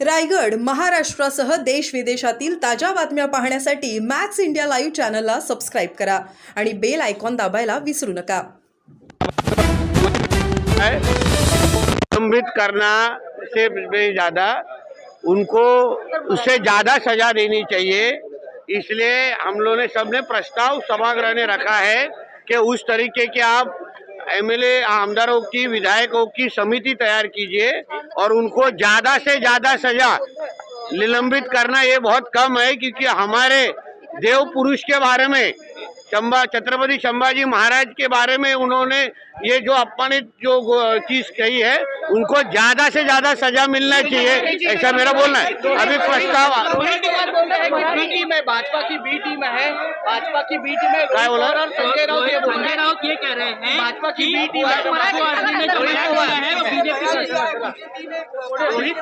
रायगड महाराष्ट्रासह देश विदेशातील ताज्या बातम्या पाहण्यासाठी मॅक्स इंडिया लाईव्ह चॅनलला सबस्क्राइब करा आणि बेल आयकॉन दाबायला विसरू नका। निलंबित करना से ज़्यादा उनको उससे ज़्यादा सजा देनी चाहिए। इसलिए हम लोगों ने सबने प्रस्ताव सभागृह ने रखा है कि उस तरीके के आप एमएलए आमदारों की विधायकों की समिति तैयार कीजिए और उनको ज़्यादा से ज़्यादा सजा निलंबित करना ये बहुत कम है, क्योंकि हमारे देव पुरुष के बारे में छत्रपति संभाजी महाराज के बारे में उन्होंने ये जो अपमानित जो चीज कही है उनको ज्यादा से ज्यादा सजा मिलना चाहिए, ऐसा मेरा बोलना है। अभी प्रस्ताव भाजपा की बी टीम है, भाजपा की बी टीम है क्या बोला? और संजय राउत ये कह रहे हैं भाजपा की बी टीम है, रोहित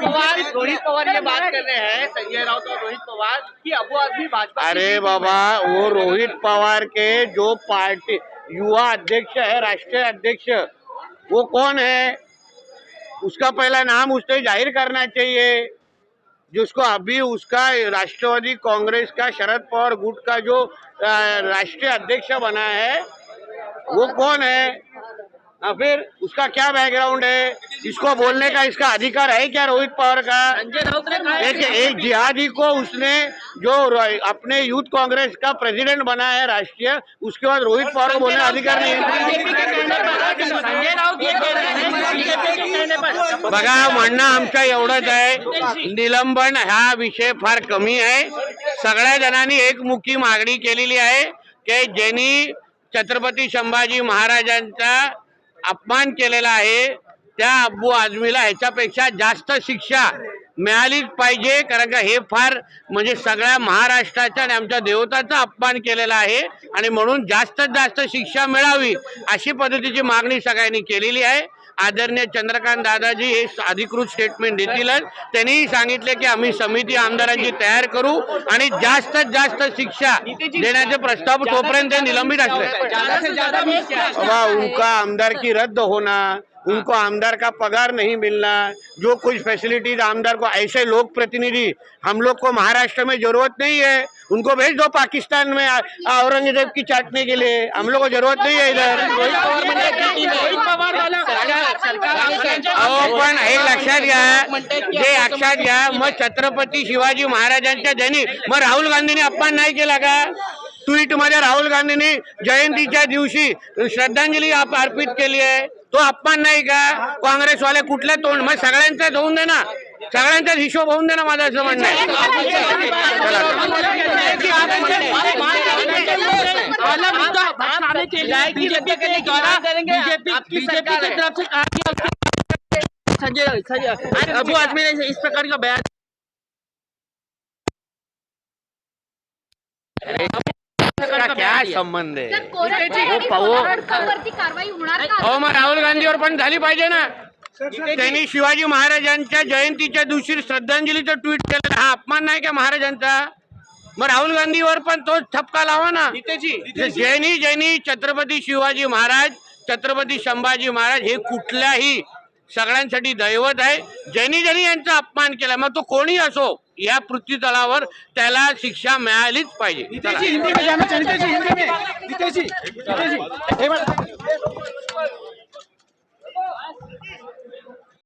पवार ये बात कर रहे हैं, संजय राउत और रोहित पवार की अबू आदमी भाजपा। अरे बाबा, वो रोहित पवार के जो पार्टी युवा अध्यक्ष है, राष्ट्रीय अध्यक्ष, वो कौन है उसका पहला नाम उसने जाहिर करना चाहिए। जिसको अभी उसका राष्ट्रवादी कांग्रेस का शरद पवार गुट का जो राष्ट्रीय अध्यक्ष बना है वो कौन है, फिर उसका क्या बैकग्राउंड है, इसको बोलने का इसका अधिकार है क्या रोहित पवार का? एक जिहादी को उसने जो अपने यूथ कांग्रेस का प्रेसिडेंट बना है राष्ट्रीय, उसके बाद रोहित पवार को बोलने का अधिकार नहीं है। बघा, म्हणणं आमचं एवढंच आहे, निलंबन हा विषय फार कमी आहे। सगळ्या जणांनी एकमुखी मागणी केलेली आहे की ज्यांनी छत्रपती संभाजी महाराजांचा अपमान केलेला आहे त्या अब्बू आझमीला ह्याच्यापेक्षा जास्त शिक्षा मिळालीच पाहिजे, कारण का हे फार म्हणजे सगळ्या महाराष्ट्राच्या आणि आमच्या देवताचा अपमान केलेला आहे आणि म्हणून जास्तीत जास्त शिक्षा मिळावी अशी पद्धतीची मागणी सगळ्यांनी केलेली आहे। आदरणीय चंद्रकांत दादाजी हे अधिकृत स्टेटमेंट देतीलच। त्यांनी सांगितले की आम्ही समिती आमदारांची तयार करू आणि जास्तीत जास्त शिक्षा देण्याचे प्रस्ताव तोपर्यंत निलंबित असले। बाबा, उनका आमदार की रद्द होना, उनको आमदार का पगार नहीं मिलना, जो कुछ फैसिलिटीज आमदार को, ऐसे लोक प्रतिनिधि हम लोग को महाराष्ट्र में जरूरत नहीं है। उनको भेज दो पाकिस्तान में औरंगजेब की चाटने के लिए, हम लोग को जरूरत नहीं है इधर। पण हे लक्षात घ्या, मग छत्रपती शिवाजी महाराजांच्या ज्यांनी मग राहुल गांधींनी अपमान नाही केला का? ट्विट मध्ये राहुल गांधींनी जयंतीच्या दिवशी श्रद्धांजली अर्पित केली आहे, तो अपमान नाही का? काँग्रेसवाले कुठल्या तोंड, मग सगळ्यांचाच होऊन दे ना, सगळ्यांचाच हिशोब होऊन दे ना, माझं असं म्हणणं आहे। बीजेपी के तरफ से संजय अबू आदमी ने इस प्रकार का बयान का क्या संबंध आहे? कारवाई होणार का? हो, मग राहुल गांधीवर पण झाली पाहिजे ना। त्यांनी शिवाजी महाराजांच्या जयंतीच्या दिवशी श्रद्धांजलीचं ट्विट केलं, हा अपमान नाही का महाराजांचा? मग राहुल गांधीवर पण तोच ठपका लावा ना। ज्यांनी छत्रपती शिवाजी महाराज, छत्रपती संभाजी महाराज हे कुठल्याही सगळ्यांसाठी दैवत आहे, ज्यांनी यांचा अपमान केला, मग तो कोणी असो, या पृथ्वी तलावर त्याला शिक्षा मिळालीच पाहिजे।